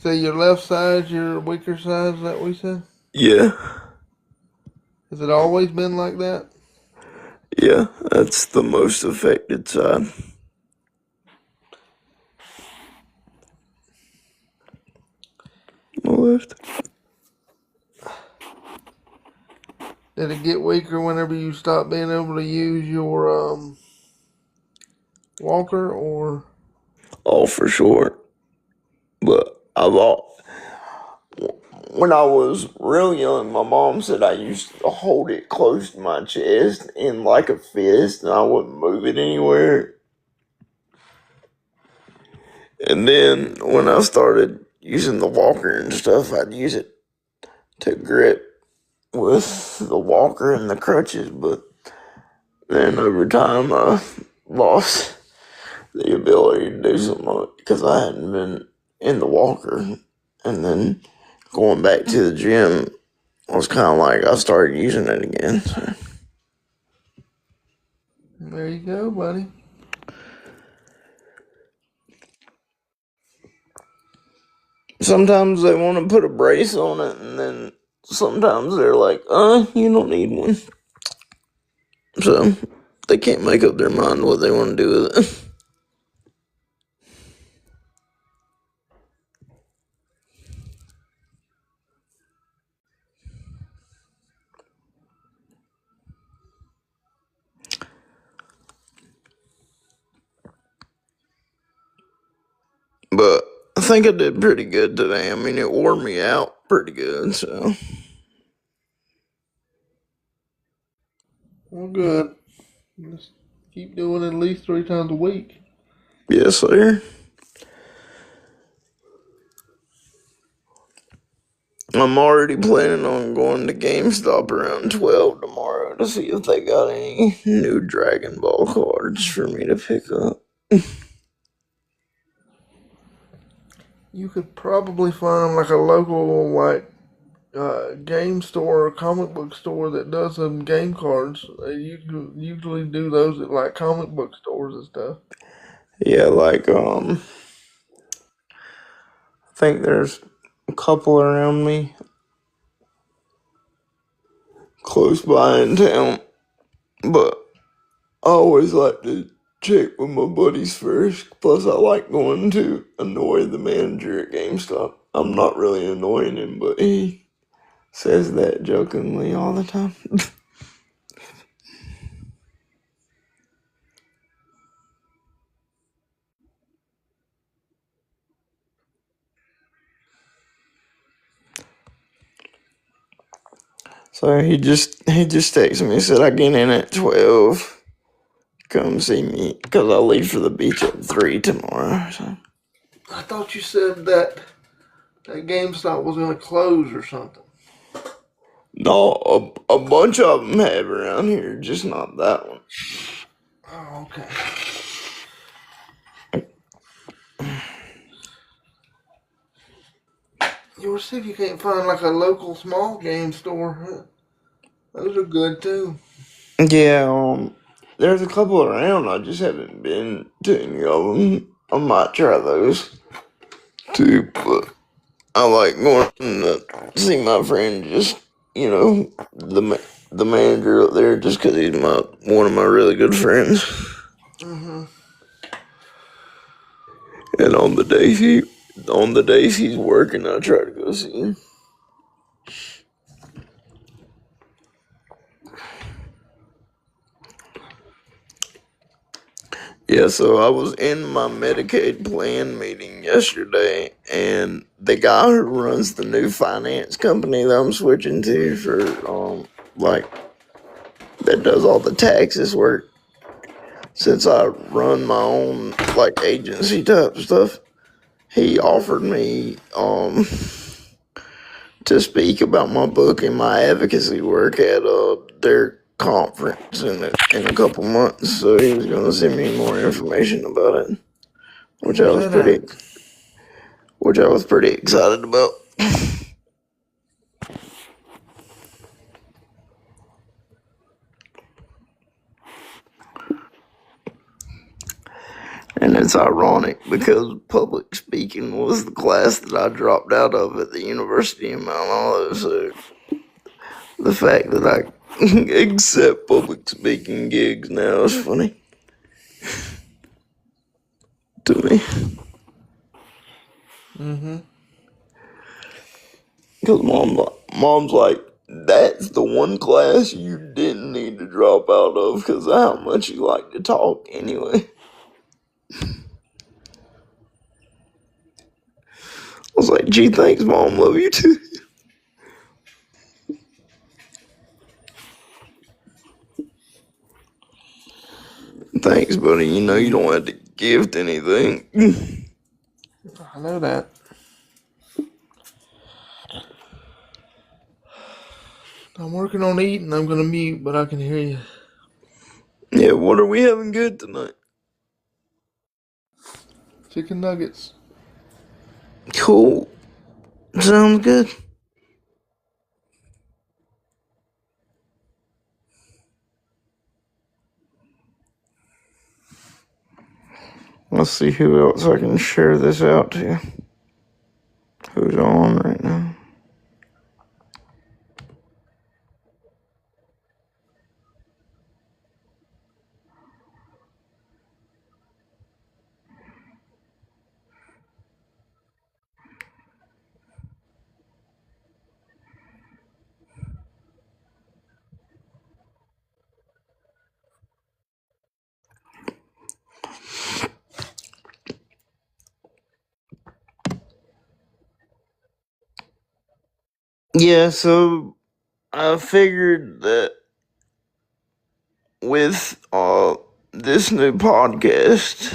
So your left side's your weaker side, is that what you said? Yeah, Has it always been like that? yeah, that's the most affected side. My left. Did it get weaker whenever you stopped being able to use your walker or All for sure. But when I was real young, my mom said I used to hold it close to my chest in like a fist and I wouldn't move it anywhere. And then when I started using the walker and stuff, I'd use it to grip with the walker and the crutches. But then over time, I lost the ability to do something because I hadn't been in the walker. And then going back to the gym, I was kind of like, I started using it again. So. there you go, buddy. Sometimes they want to put a brace on it, and then sometimes they're like, you don't need one. So they can't make up their mind what they want to do with it. But I think I did pretty good today. I mean, it wore me out pretty good, so. Well, good. Just keep doing it at least 3 times a week. Yes, sir. I'm already planning on going to GameStop around 12 tomorrow to see if they got any new Dragon Ball cards for me to pick up. You could probably find like a local game store or comic book store that does some game cards. You usually do those at like comic book stores and stuff. Yeah, like, I think there's a couple around me close by in town, but I always like to check with my buddies first. Plus, I like going to annoy the manager at GameStop. I'm not really annoying him, but he says that jokingly all the time. So he just texted me and said I get in at 12. Come see me because I leave for the beach at 3 tomorrow. So. I thought you said that GameStop was going to close or something. No, a bunch of them have around here, just not that one. Oh, okay. You will see if you can't find like a local small game store. Those are good too. Yeah, there's a couple around. I just haven't been to any of them. I might try those too, but I like going to see my friend. Just the manager up there, just because he's one of my really good friends. Mm-hmm. And on the days he's working, I try to go see him. Yeah, so I was in my Medicaid plan meeting yesterday, and the guy who runs the new finance company that I'm switching to for like that does all the taxes work, since I run my own like agency type stuff, he offered me to speak about my book and my advocacy work at their conference in a couple months. So he was gonna send me more information about it, which I Where's was that at? pretty which I was pretty excited about. And And it's ironic because public speaking was the class that I dropped out of at the University of Mount Olive. So the fact that I accept public speaking gigs now is funny to me. Because mom's like, that's the one class you didn't need to drop out of because of how much you like to talk anyway. I was like, gee, thanks, Mom. Love you too. Thanks, buddy. You know you don't have to gift anything. I know that. I'm working on eating. I'm gonna mute, but I can hear you. Yeah, what are we having good tonight? Chicken nuggets. Cool. Sounds good. Let's see who else I can share this out to. Who's on right now? Yeah, so I figured that with this new podcast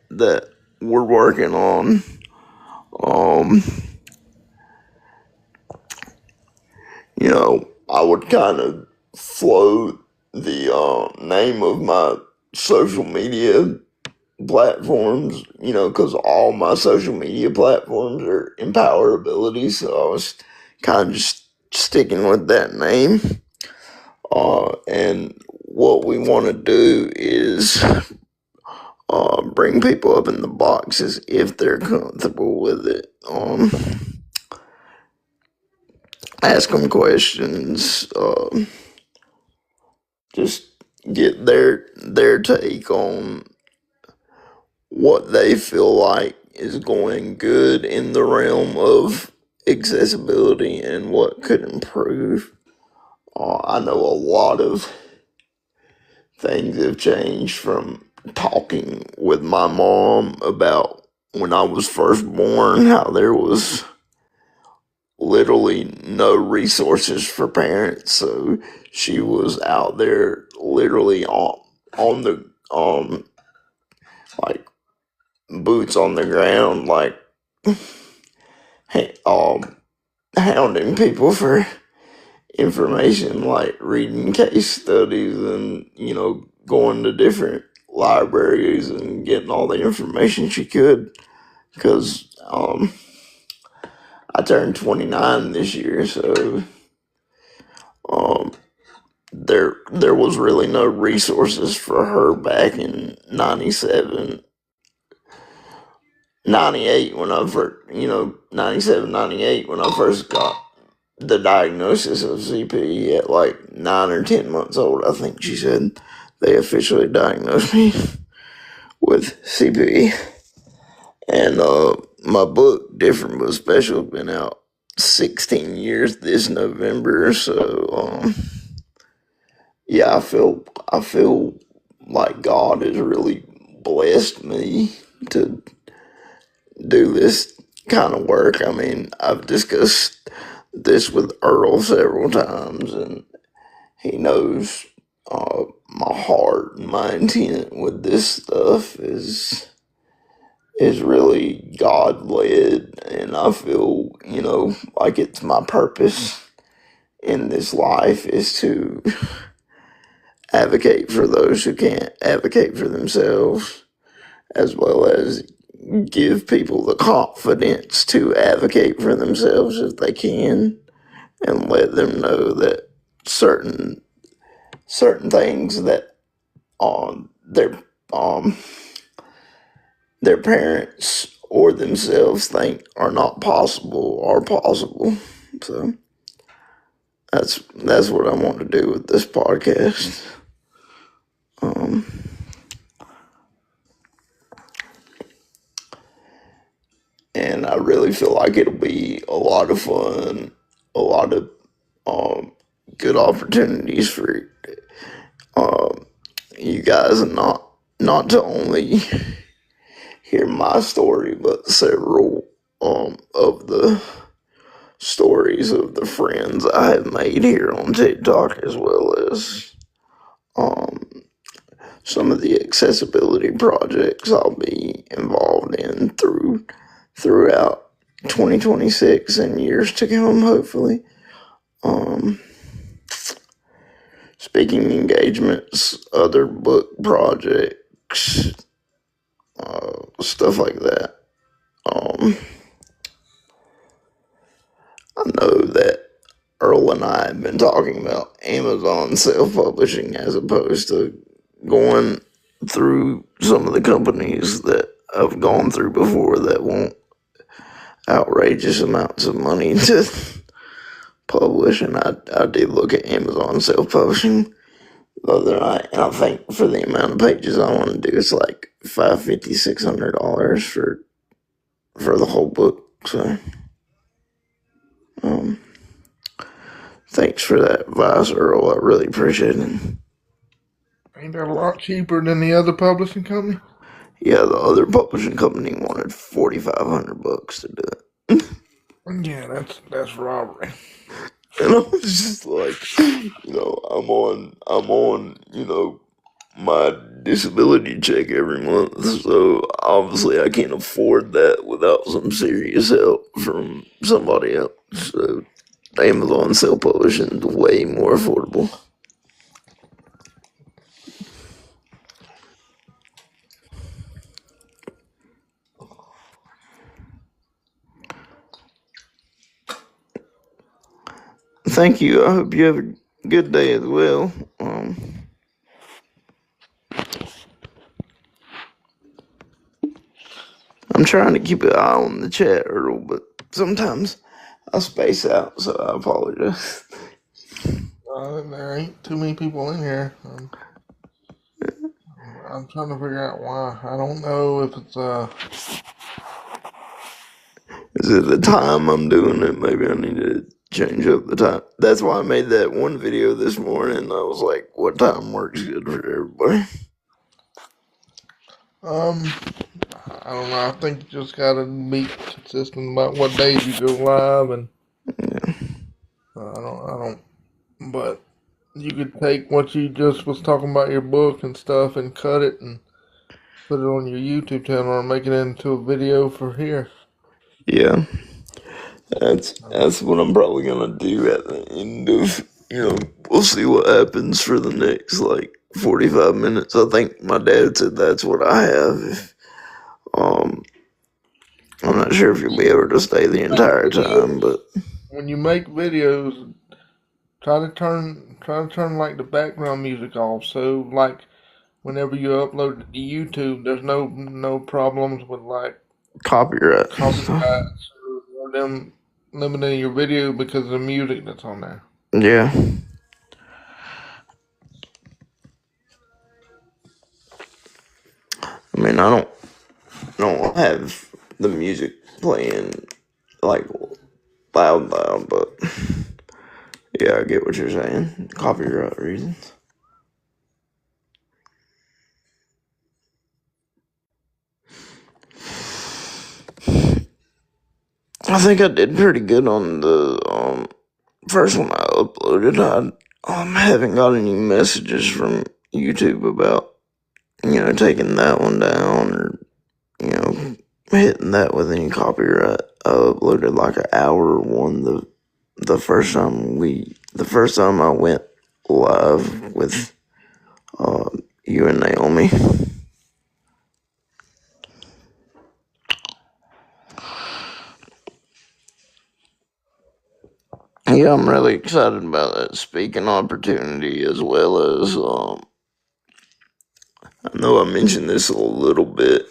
that we're working on, um, I would kind of float the name of my social media platforms, because all my social media platforms are empowerability, so I was kind of just sticking with that name. And what we want to do is bring people up in the boxes if they're comfortable with it. Ask them questions. Just get their take on what they feel like is going good in the realm of accessibility and what could improve. I know a lot of things have changed from talking with my mom about when I was first born, how there was literally no resources for parents. So she was out there literally on the like boots on the ground, like hounding people for information, like reading case studies and going to different libraries and getting all the information she could. Because I turned 29 this year, so um, there was really no resources for her back in 97, 98 when I first, 97, 98 when I first got the diagnosis of CP at like 9 or 10 months old. I think she said they officially diagnosed me with CP. And my book, Different But Special, has been out 16 years this November. So yeah, I feel like God has really blessed me to do this kind of work. I mean, I've discussed this with Earl several times, and he knows my heart and my intent with this stuff is really God led, and I feel like it's my purpose in this life is to advocate for those who can't advocate for themselves, as well as give people the confidence to advocate for themselves if they can, and let them know that certain things that they're um their parents or themselves think are not possible are possible. So that's what I want to do with this podcast. Um, and I really feel like it'll be a lot of fun, a lot of um, good opportunities for um, you guys, and not to only hear my story, but several of the stories of the friends I have made here on TikTok, as well as um, some of the accessibility projects I'll be involved in throughout 2026 and years to come, hopefully. Um, Speaking engagements, other book projects, stuff like that. Um, I know that Earl and I have been talking about Amazon self-publishing as opposed to going through some of the companies that I've gone through before that want outrageous amounts of money to publish. And I did look at Amazon self-publishing the other night, and I think for the amount of pages I want to do, it's like $550, $600 for the whole book. So, um, thanks for that advice, Earl. I really appreciate it. Ain't that a lot cheaper than the other publishing company? Yeah, the other publishing company wanted $4,500 to do it. Yeah, that's robbery. And I was just like, I'm on, my disability check every month, so obviously I can't afford that without some serious help from somebody else. So Amazon self-publishing is way more affordable. Thank you. I hope you have a good day as well. I'm trying to keep an eye on the chat, Earl, but sometimes I space out, so I apologize. There ain't too many people in here. I'm trying to figure out why. I don't know if it's Is it the time I'm doing it? Maybe I need to change up the time. That's why I made that one video this morning. I was like, what time works good for everybody? I don't know. I think you just gotta be consistent about what days you go live, and Yeah. I don't. But you could take what you just was talking about your book and stuff, and cut it and put it on your YouTube channel, or make it into a video for here. Yeah. That's what I'm probably gonna do at the end of, we'll see what happens for the next like 45 minutes. I think my dad said that's what I have. Um I'm not sure if you'll be able to stay the Make entire time, videos. but When you make videos, try to turn like the background music off. So like whenever you upload it to YouTube, there's no problems with like copyright and stuff. copyrights or them limiting your video because of the music that's on there. Yeah. I mean, I don't have the music playing like loud, but yeah, I get what you're saying. Copyright reasons. I think I did pretty good on the first one I uploaded. I haven't got any messages from YouTube about taking that one down or you know hitting that with any copyright. I uploaded like an hour one the first time I went live with you and Naomi. Yeah, I'm really excited about that speaking opportunity as well as I know I mentioned this a little bit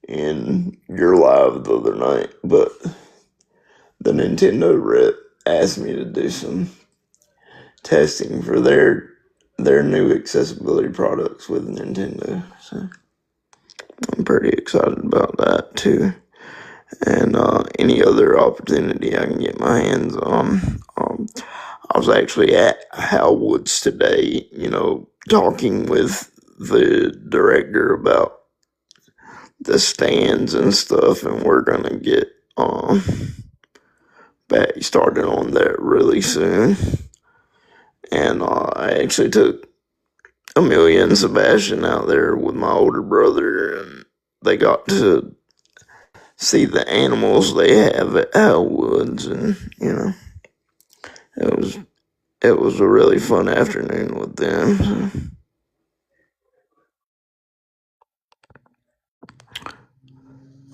in your live the other night, but the Nintendo rep asked me to do some testing for their new accessibility products with Nintendo. So I'm pretty excited about that too. And any other opportunity I can get my hands on. I was actually at Howard's today, talking with the director about the stands and stuff, and we're gonna get back started on that really soon. And I actually took Amelia and Sebastian out there with my older brother, and they got to see the animals they have at Howard's, and it was it was a really fun afternoon with them.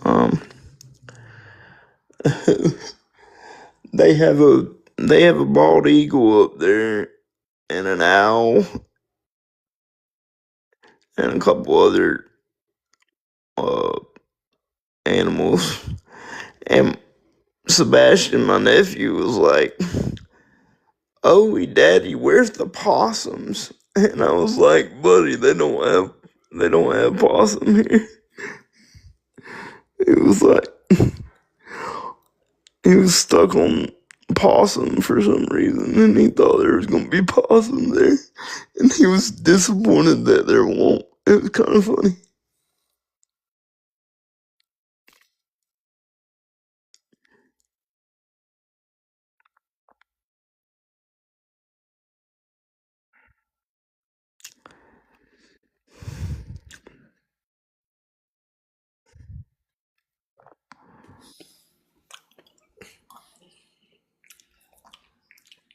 Um, they have a bald eagle up there, and an owl, and a couple other uh animals. And Sebastian, my nephew, was like, "Oh, Daddy, where's the possums?" And I was like, "Buddy, they don't have possum here." He was like, he was stuck on possum for some reason, and he thought there was gonna be possum there, and he was disappointed that there won't. It was kind of funny.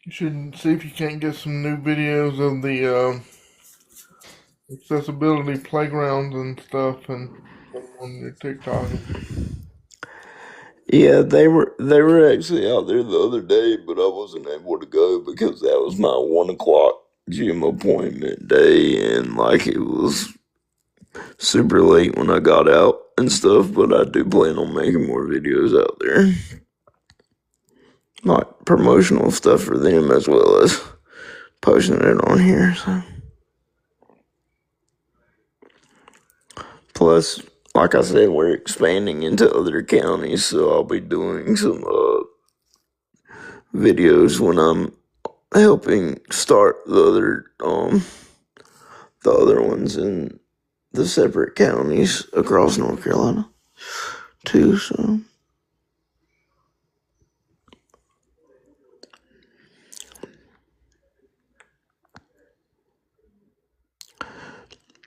You should see if you can't get some new videos of the accessibility playgrounds and stuff, and put 'em on your TikTok. Yeah, they were actually out there the other day, but I wasn't able to go because that was my 1 o'clock gym appointment day, and like it was super late when I got out and stuff. But I do plan on making more videos out there, like promotional stuff for them as well as posting it on here. So. Plus, like I said, we're expanding into other counties, so I'll be doing some videos when I'm helping start the other ones in the separate counties across North Carolina too.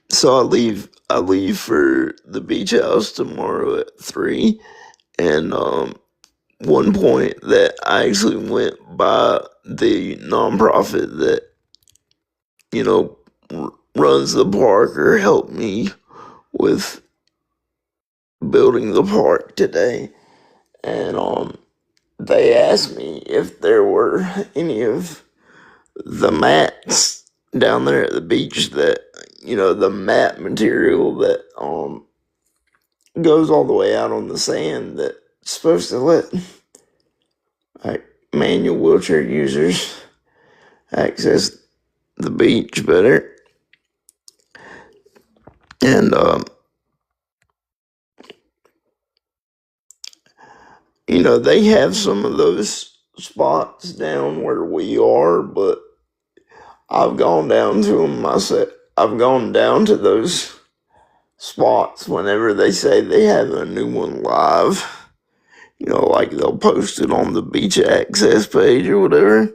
So I leave for the beach house tomorrow at 3, and one point that I actually went by the nonprofit that you know runs the park or helped me with building the park today, and they asked me if there were any of the mats down there at the beach that the mat material that goes all the way out on the sand that's supposed to let like manual wheelchair users access the beach better. And they have some of those spots down where we are, but I've gone down to them myself. I've gone down to those spots whenever they say they have a new one live. Like they'll post it on the beach access page or whatever.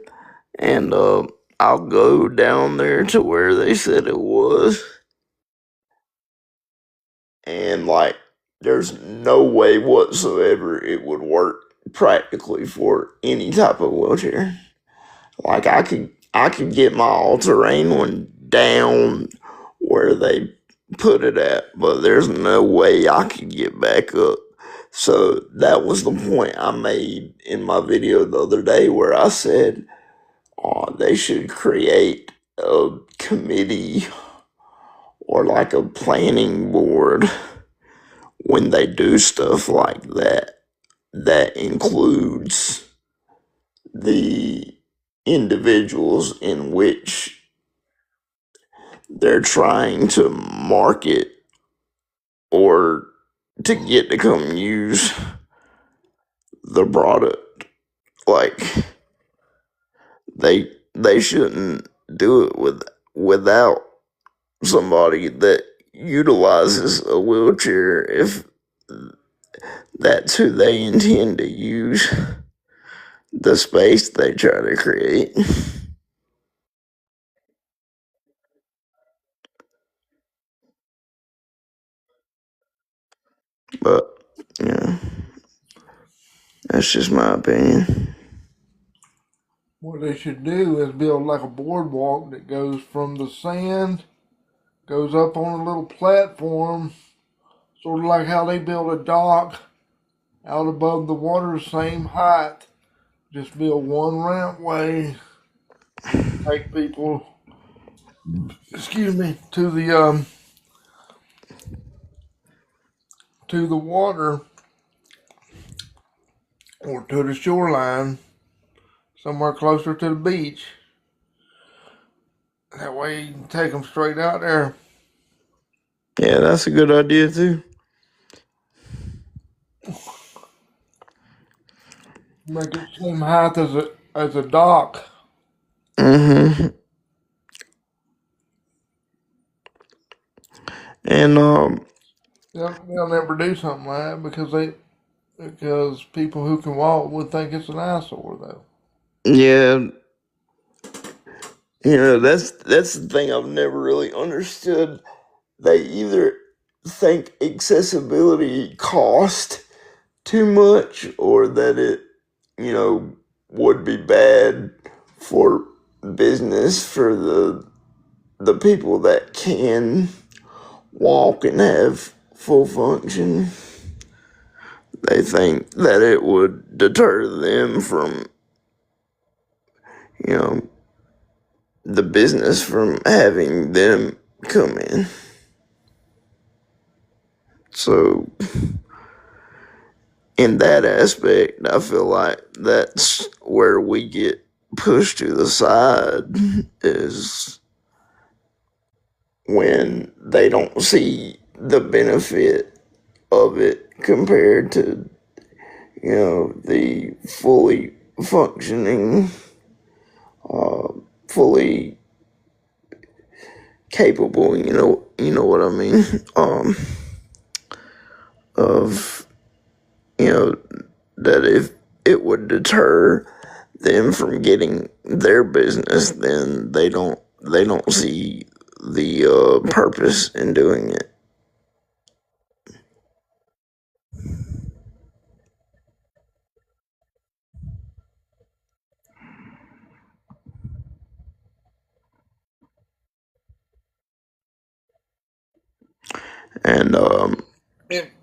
And I'll go down there to where they said it was. And like, there's no way whatsoever it would work practically for any type of wheelchair. Like I could get my all-terrain one down where they put it at, but there's no way I could get back up. So that was the point I made in my video the other day where I said they should create a committee or like a planning board when they do stuff like that, that includes the individuals in which they're trying to market or to get to come use the product. Like they shouldn't do it without somebody that utilizes a wheelchair if that's who they intend to use the space they try to create. But yeah, that's just my opinion. What they should do is build like a boardwalk that goes from the sand, goes up on a little platform, sort of like how they build a dock out above the water, same height. Just build one rampway, take people, excuse me, to the water or to the shoreline, somewhere closer to the beach. That way you can take them straight out there. Yeah, that's a good idea too. Make it same height as a dock. Hmm. And They'll never do something like that because people who can walk would think it's an eyesore though. yeah, that's the thing I've never really understood. They either think accessibility cost too much or that it, you know, would be bad for business for the people that can walk and have full function. They think that it would deter them from, you know, the business from having them come in. So in that aspect, I feel like that's where we get pushed to the side is when they don't see the benefit of it compared to, the fully functioning, uh, fully capable, you know what I mean, of, you know, that if it would deter them from getting their business, then they don't see the purpose in doing it. And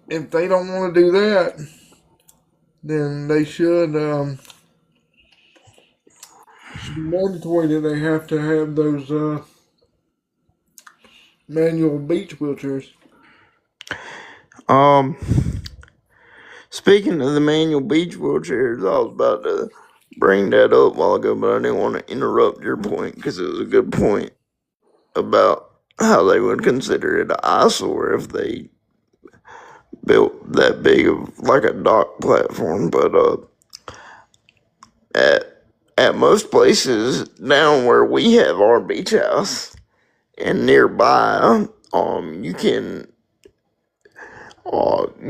If they don't want to do that, then they should be mandatory that they have to have those manual beach wheelchairs. um, speaking of the manual beach wheelchairs, I was about to bring that up a while ago, but I didn't want to interrupt your point because it was a good point about how they would consider it an eyesore if they built that big of like a dock platform. But at at most places down where we have our beach house and nearby, you can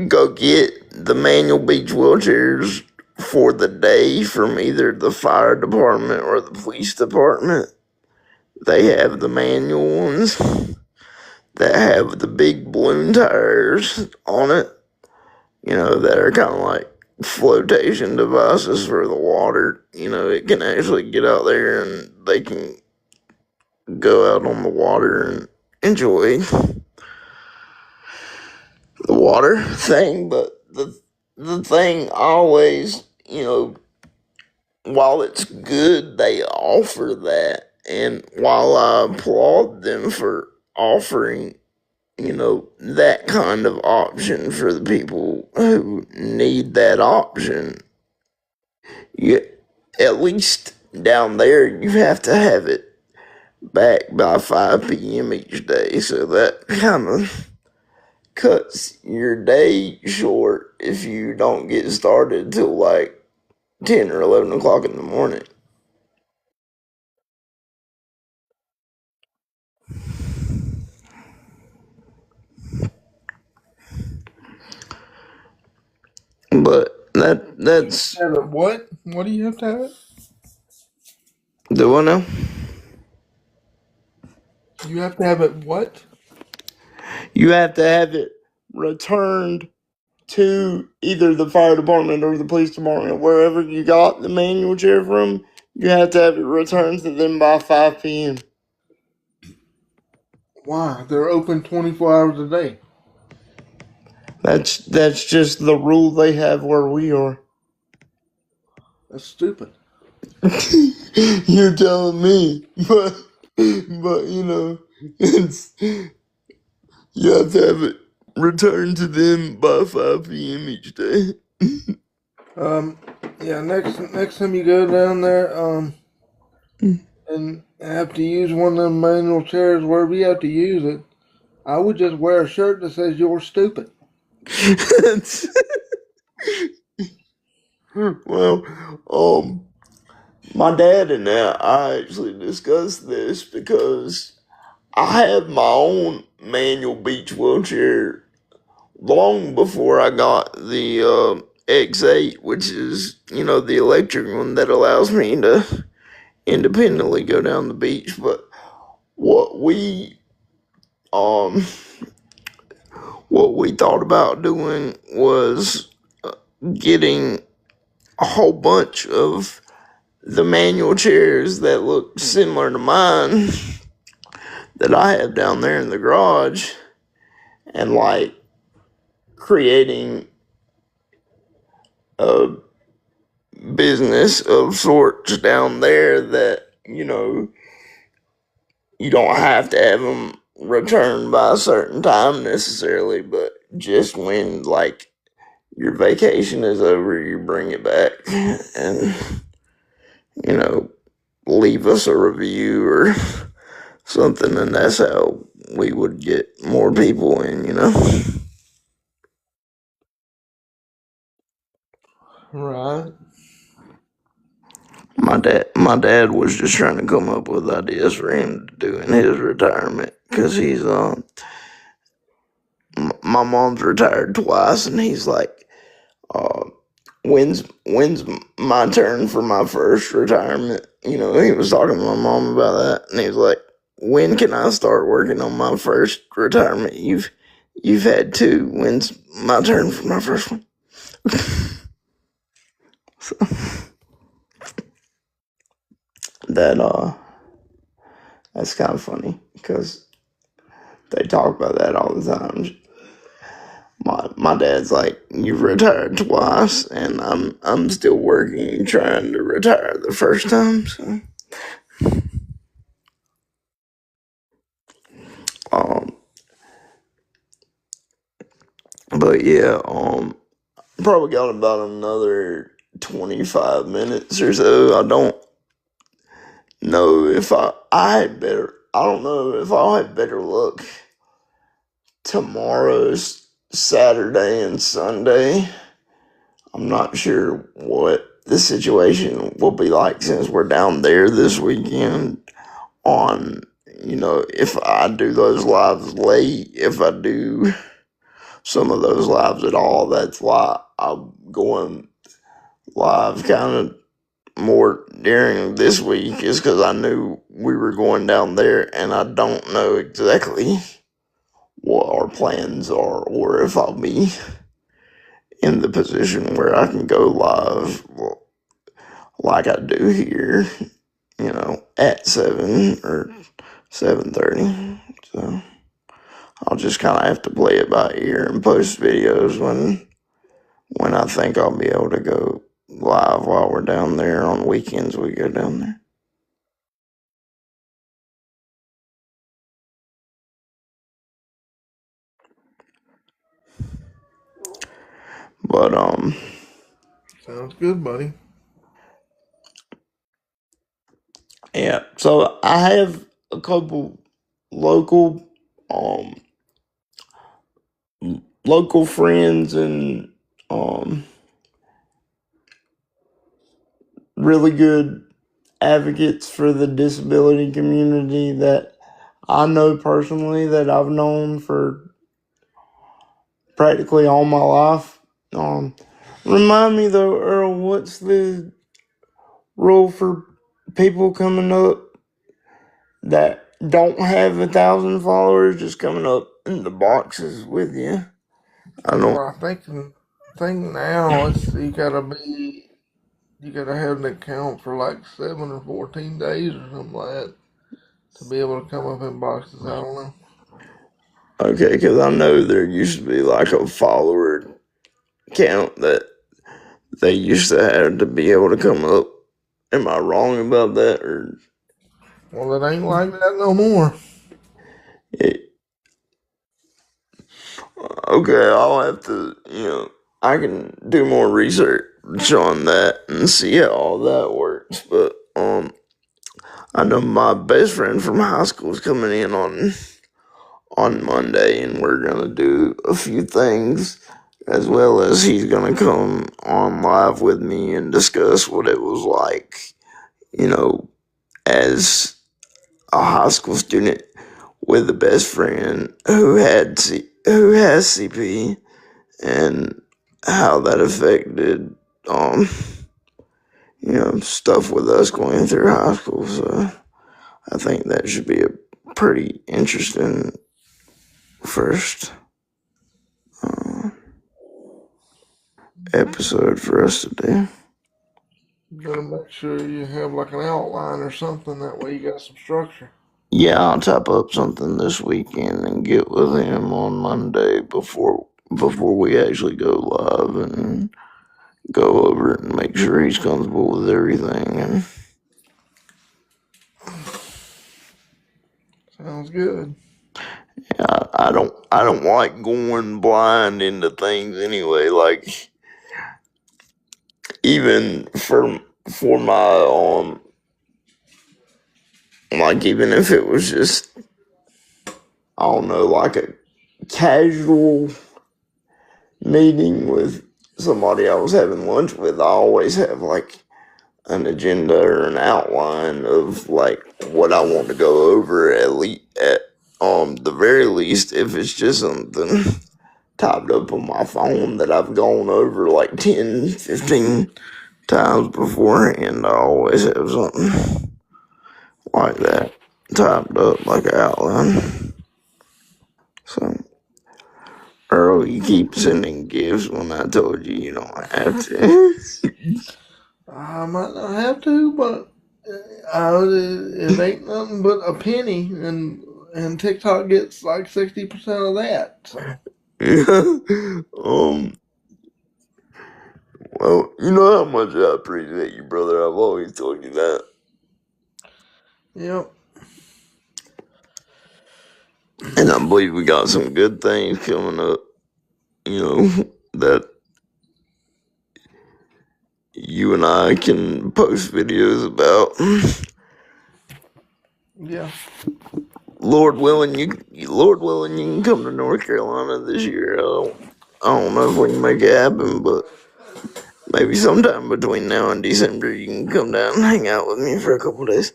go get the manual beach wheelchairs for the day from either the fire department or the police department. They have the manual ones that have the big balloon tires on it, that are kind of like flotation devices for the water. It can actually get out there and they can go out on the water and enjoy the water thing. But the thing always, while it's good they offer that, and while I applaud them for offering that kind of option for the people who need that option. You, at least down there, you have to have it back by 5 p.m. each day. So that kind of cuts your day short if you don't get started till like 10 or 11 o'clock in the morning. But that's Have it what? What do you have to have it? do I know? You have to have it what? You have to have it returned to either the fire department or the police department, wherever you got the manual chair from. You have to have it returned to them by 5 p.m. Why? They're open 24 hours a day. That's just the rule they have where we are. That's stupid. You're telling me, but it's you have to have it returned to them by 5 p.m. each day. Um, yeah. Next time you go down there, and have to use one of them manual chairs, wherever you have to use it, I would just wear a shirt that says "You're stupid." well, my dad and I actually discussed this because I have my own manual beach wheelchair long before I got the X8, which is, the electric one that allows me to independently go down the beach. But what we um what we thought about doing was getting a whole bunch of the manual chairs that look similar to mine that I have down there in the garage, and like creating a business of sorts down there that you don't have to have them returned by a certain time necessarily, but just when like your vacation is over, you bring it back and you know leave us a review or something, and that's how we would get more people in. Right. My dad was just trying to come up with ideas for him to do in his retirement because my mom's retired twice, and he's like, uh, when's my turn for my first retirement? He was talking to my mom about that, and he was like, when can I start working on my first retirement? You've had two. When's my turn for my first one? So that that's kind of funny because they talk about that all the time. My dad's like, you've retired twice, and I'm still working, trying to retire the first time. So, um, but yeah, probably got about another 25 minutes or so. I don't know if I had better. I don't know if I'll have better luck tomorrow's Saturday and Sunday. I'm not sure what the situation will be like since we're down there this weekend on, if I do those lives late, if I do some of those lives at all. That's why I'm going live kind of more during this week, is because I knew we were going down there, and I don't know exactly what our plans are or if I'll be in the position where I can go live like I do here, at 7 or 7:30. So I'll just kind of have to play it by ear and post videos when I think I'll be able to go live while we're down there. On weekends we go down there. But Sounds good, buddy. yeah. So I have a couple local um local friends and um really good advocates for the disability community that I know personally, that I've known for practically all my life. Um, Remind me though, Earl, what's the rule for people coming up that don't have 1,000 followers just coming up in the boxes with you? I don't. Well, think now it's you gotta have an account for like 7 or 14 days or something like that to be able to come up in boxes. I don't know. Okay, because I know there used to be like a follower count that they used to have to be able to come up. Am I wrong about that, or Well, it ain't like that no more. it, okay? I'll have to, I can do more research on that and see how all that works. But I know my best friend from high school is coming in on Monday, and we're gonna do a few things, as well as he's gonna come on live with me and discuss what it was like, you know, as a high school student with a best friend who has CP, and how that affected um stuff with us going through high school. So I think that should be a pretty interesting first uh, episode for us to do. You better make sure you have like an outline or something. That way you got some structure. Yeah, I'll type up something this weekend and get with him on Monday before we actually go live, and go over it and make sure he's comfortable with everything. And Sounds good. I don't like going blind into things anyway. Like, even for my like, even if it was just, I don't know, like a casual meeting with somebody I was having lunch with, I always have like an agenda or an outline of like what I want to go over, at least at the very least. If it's just something typed up on my phone that I've gone over like 10, 15 times beforehand, I always have something like that typed up, like an outline. So, Earl, you keep sending gifts when I told you you don't have to. I might not have to, but it ain't nothing but a penny, and TikTok gets like 60% of that. So um, well, you know how much I appreciate you, brother. I've always told you that. yep, And I believe we got some good things coming up, that you and I can post videos about. yeah. Lord willing, you can come to North Carolina this year. I don't know if we can make it happen, but maybe sometime between now and December, you can come down and hang out with me for a couple days.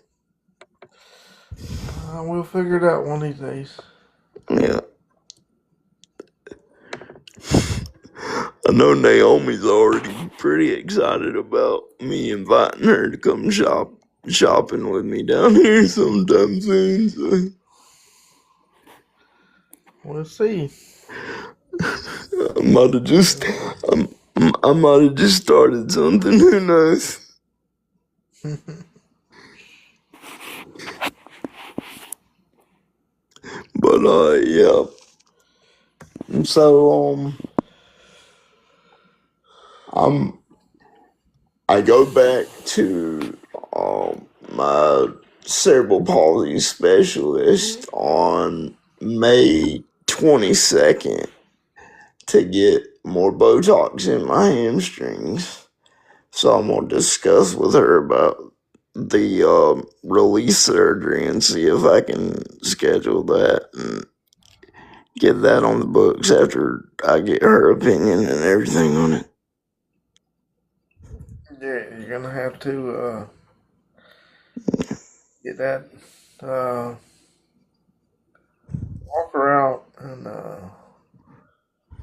We'll figure it out one of these days. Yeah. I know Naomi's already pretty excited about me inviting her to come shopping with me down here sometime soon. So We'll see. I might have just, I might have just started something. Who knows? But yeah. So I'm I go back to my cerebral palsy specialist on May 22nd to get more Botox in my hamstrings. So I'm gonna discuss with her about the release surgery and see if I can schedule that and get that on the books after I get her opinion and everything on it. Yeah, you're gonna have to get that uh, walker out, and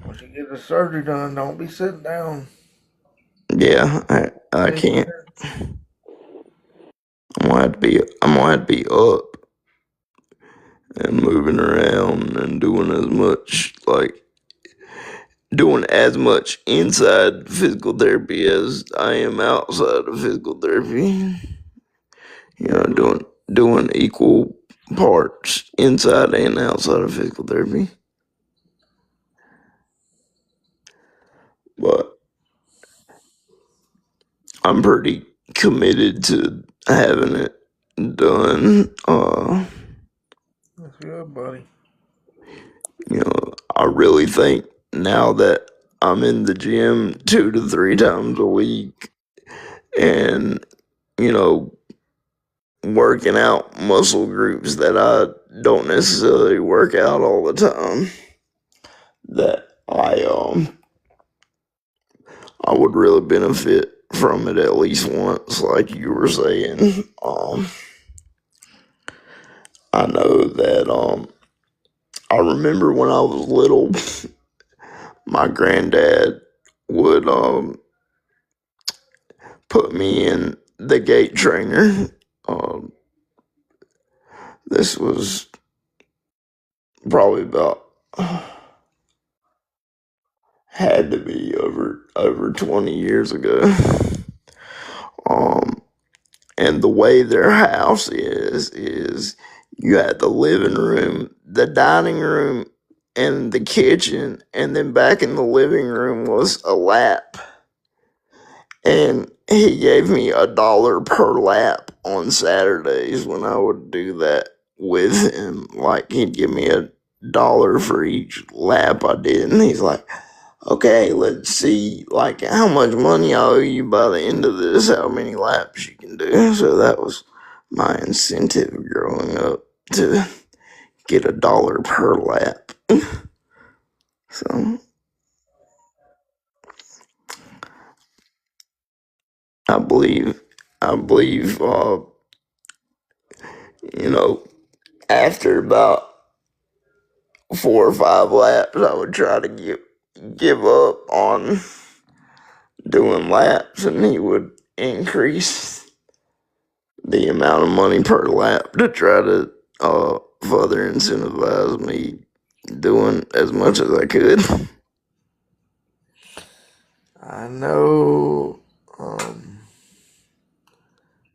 once you get the surgery done, don't be sitting down. Yeah, I Stay can't. there. I'm gonna have to be up and moving around and doing as much inside physical therapy as I am outside of physical therapy. You know, doing equal parts inside and outside of physical therapy. But I'm pretty committed to having it done. That's good, buddy. I really think now that I'm in the gym 2 to 3 times a week and, you know, working out muscle groups that I don't necessarily work out all the time, that I would really benefit from it at least once, like you were saying. I know that I remember when I was little, my granddad would put me in the gait trainer. Um, this was probably about had to be over 20 years ago. Um, and the way their house is you had the living room, the dining room, and the kitchen, and then back in the living room was a lap. And he gave me $1 per lap on Saturdays when I would do that with him. Like he'd give me $1 for each lap I did, and he's like, "Okay, let's see, like how much money I owe you by the end of this, how many laps you can do." So that was my incentive growing up to get $1 per lap. So I believe, I believe, you know, after about 4 or 5 laps, I would try to give up on doing laps, and he would increase the amount of money per lap to try to further incentivize me doing as much as I could. I know. Um,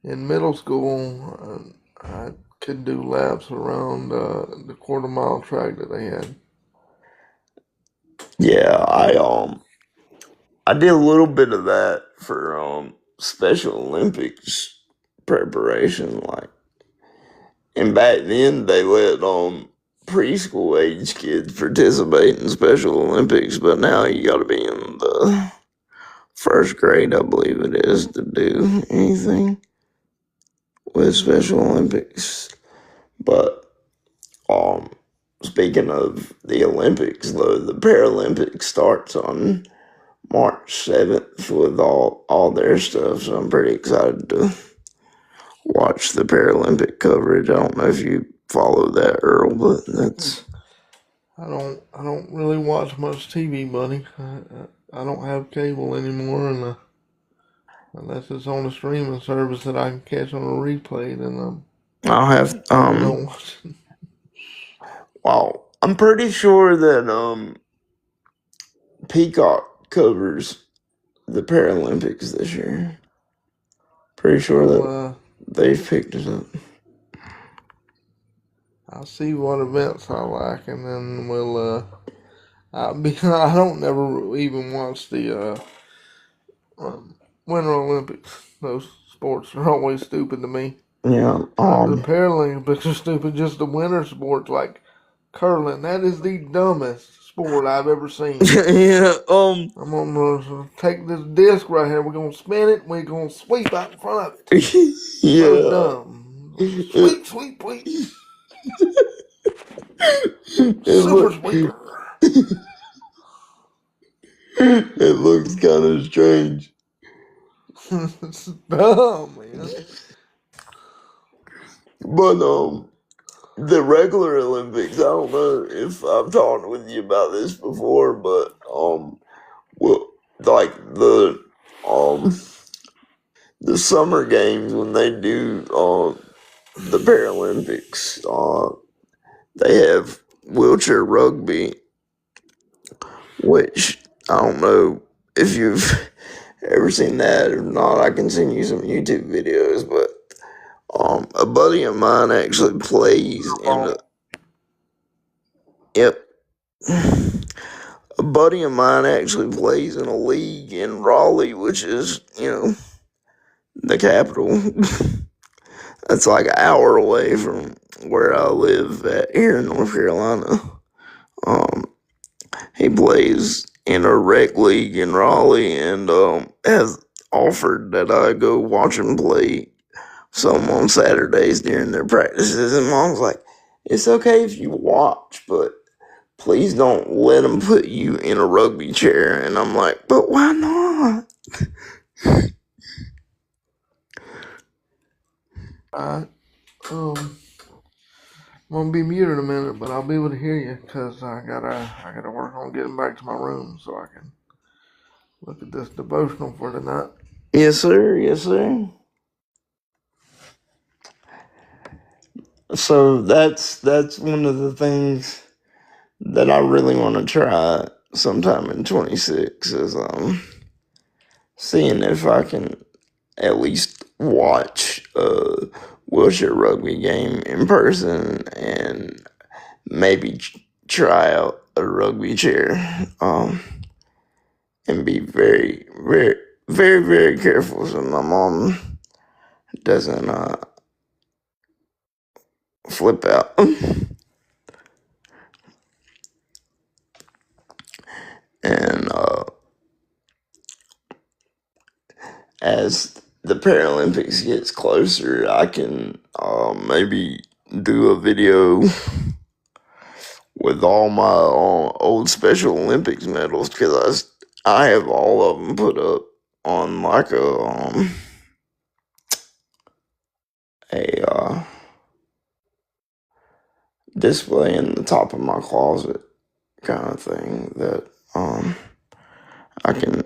in middle school, I could do laps around the quarter mile track that they had. Yeah, I did a little bit of that for Special Olympics preparation, like, and back then they let preschool age kids participate in Special Olympics, but now you got to be in the first grade, I believe it is, to do anything with Special Olympics. But um, speaking of the Olympics, though, the Paralympics starts on March 7th with all their stuff, so I'm pretty excited to watch the Paralympic coverage. I don't know if you follow that, Earl, but that's I don't really watch much TV, buddy. I don't have cable anymore, and unless it's on a streaming service that I can catch on a replay, then I'll have probably don't watch it. well, I'm pretty sure that Peacock covers the Paralympics this year. Pretty sure I'll that they've picked it up. I'll see what events I like, and then we'll I don't never even watch the Winter Olympics. Those sports are always stupid to me. Yeah. Not the Paralympics are stupid, just the winter sports like curling. That is the dumbest sport I've ever seen. Yeah. I'm gonna take this disc right here. We're gonna spin it. We're gonna sweep out in front of it. So Yeah. dumb. It, Sweep, sweep, sweep. it Super look. sweeper. It looks kind of strange. It's dumb, man. But the regular Olympics, I don't know if I've talked with you about this before, but well, like um the summer games when they do the Paralympics, they have wheelchair rugby, which I don't know if you've ever seen that or not. I can send you some YouTube videos, but a buddy of mine actually plays in the yep. A buddy of mine actually plays in a league in Raleigh, which is, the capital. That's like an hour away from where I live at here in North Carolina. Um, he plays in a rec league in Raleigh and has offered that I go watch him play some on Saturdays during their practices. And Mom's like, it's okay if you watch, but please don't let them put you in a rugby chair. And I'm like, but why not? Alright. I'm gonna be muted a minute, but I'll be able to hear you because I gotta work on getting back to my room so I can look at this devotional for tonight. Yes, sir. Yes, sir. So that's one of the things that I really want to try sometime in 26 is seeing if I can at least watch a wheelchair rugby game in person and maybe try out a rugby chair and be very very very very careful so my mom doesn't flip out. And as the Paralympics gets closer, I can maybe do a video with all my old Special Olympics medals because I have all of them put up on like a display in the top of my closet kind of thing that I can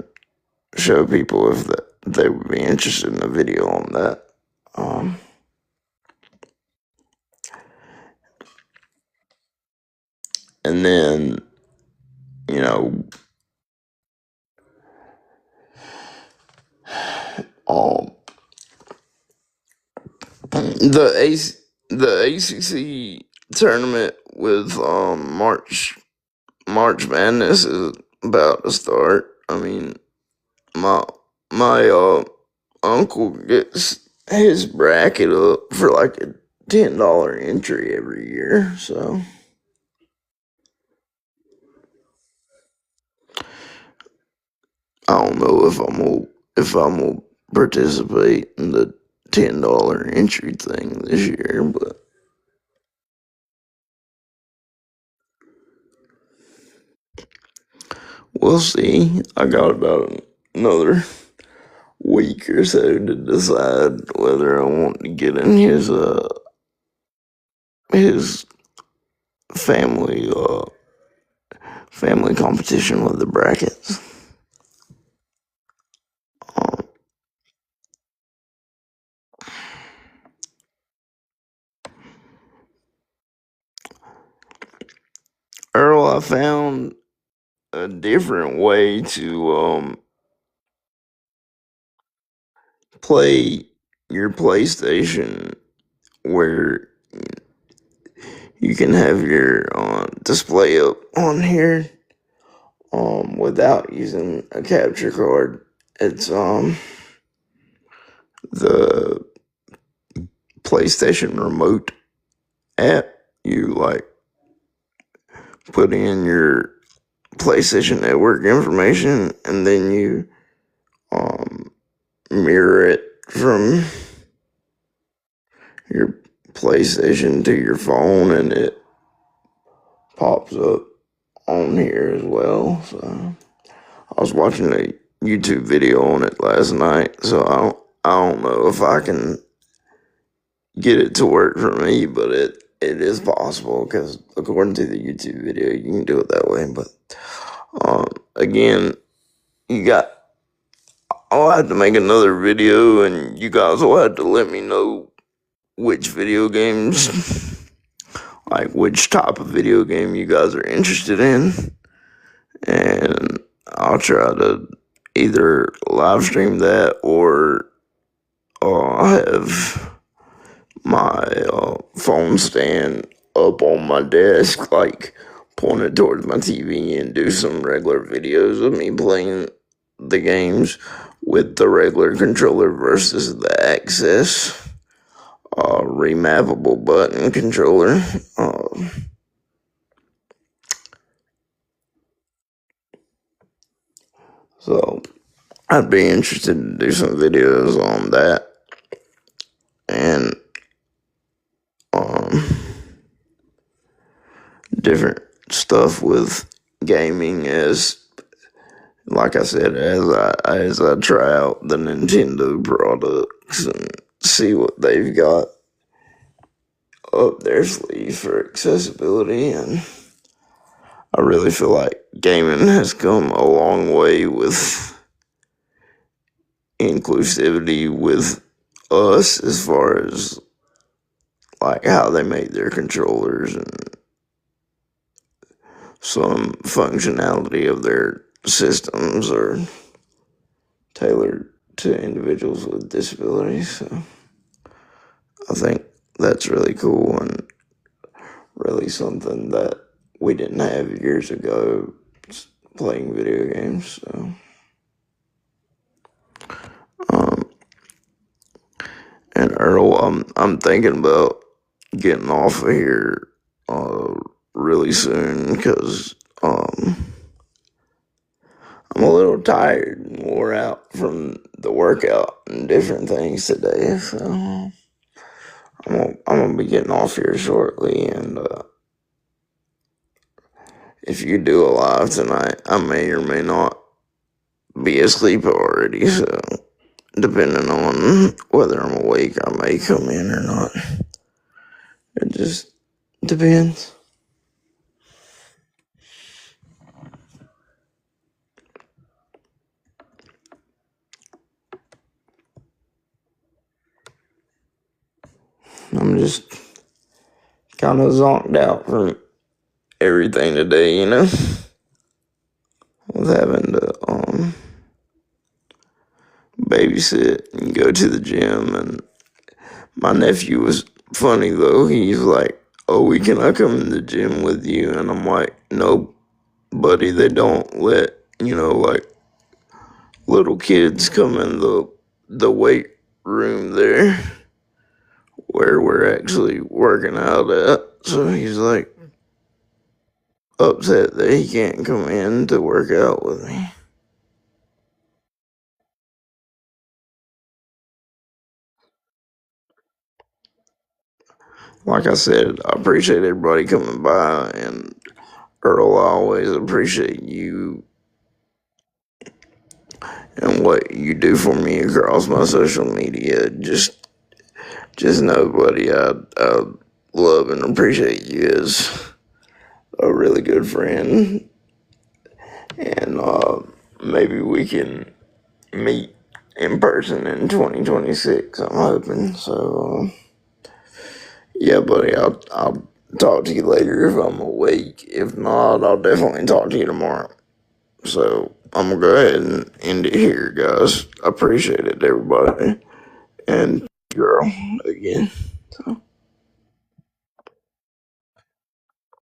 show people if they would be interested in a video on that. Um, and then you know um the ACC tournament with March Madness is about to start. I mean, my my uncle gets his bracket up for like a $10 entry every year. So I don't know if I'm gonna participate in the $10 entry thing this year, but we'll see. I got about another week or so to decide whether I want to get in his family family competition with the brackets. Um, Earl, I found a different way to play your PlayStation where you can have your display up on here without using a capture card. It's the PlayStation Remote app. You like put in your PlayStation Network information, and then you mirror it from your PlayStation to your phone, and it pops up on here as well. So I was watching a YouTube video on it last night, so I don't know if I can get it to work for me, but it is possible because according to the YouTube video, you can do it that way. But again, you got. I'll have to make another video, and you guys will have to let me know which video games, like which type of video game you guys are interested in, and I'll try to either live stream that or have my phone stand up on my desk, like pointed towards my TV, and do some regular videos of me playing the games with the regular controller versus the Access remappable button controller. So I'd be interested to do some videos on that, and different stuff with gaming, as like I said, as I try out the Nintendo products and see what they've got up their sleeve for accessibility. And I really feel like gaming has come a long way with inclusivity with us, as far as like how they make their controllers and some functionality of their systems are tailored to individuals with disabilities. So I think that's really cool and really something that we didn't have years ago, playing video games. So and Earl, I'm thinking about getting off of here really soon, because I'm a little tired and wore out from the workout and different things today. So I'm gonna be getting off here shortly, and if you do a live tonight, I may or may not be asleep already. So depending on whether I'm awake, I may come in or not. It just depends. I'm just kind of zonked out from everything today, with having to babysit and go to the gym. And my nephew was funny though. He's like, "Oh, can I come in the gym with you?" And I'm like, "Nope, buddy. They don't let like little kids come in the weight room there where we're actually working out at." So he's like upset that he can't come in to work out with me. Like I said, I appreciate everybody coming by, and Earl, I always appreciate you and what you do for me across my social media. Just know, buddy, I love and appreciate you as a really good friend, and maybe we can meet in person in 2026. I'm hoping. So, yeah, buddy, I'll talk to you later if I'm awake. If not, I'll definitely talk to you tomorrow. So I'm gonna go ahead and end it here, guys. I appreciate it, everybody, and girl again. So.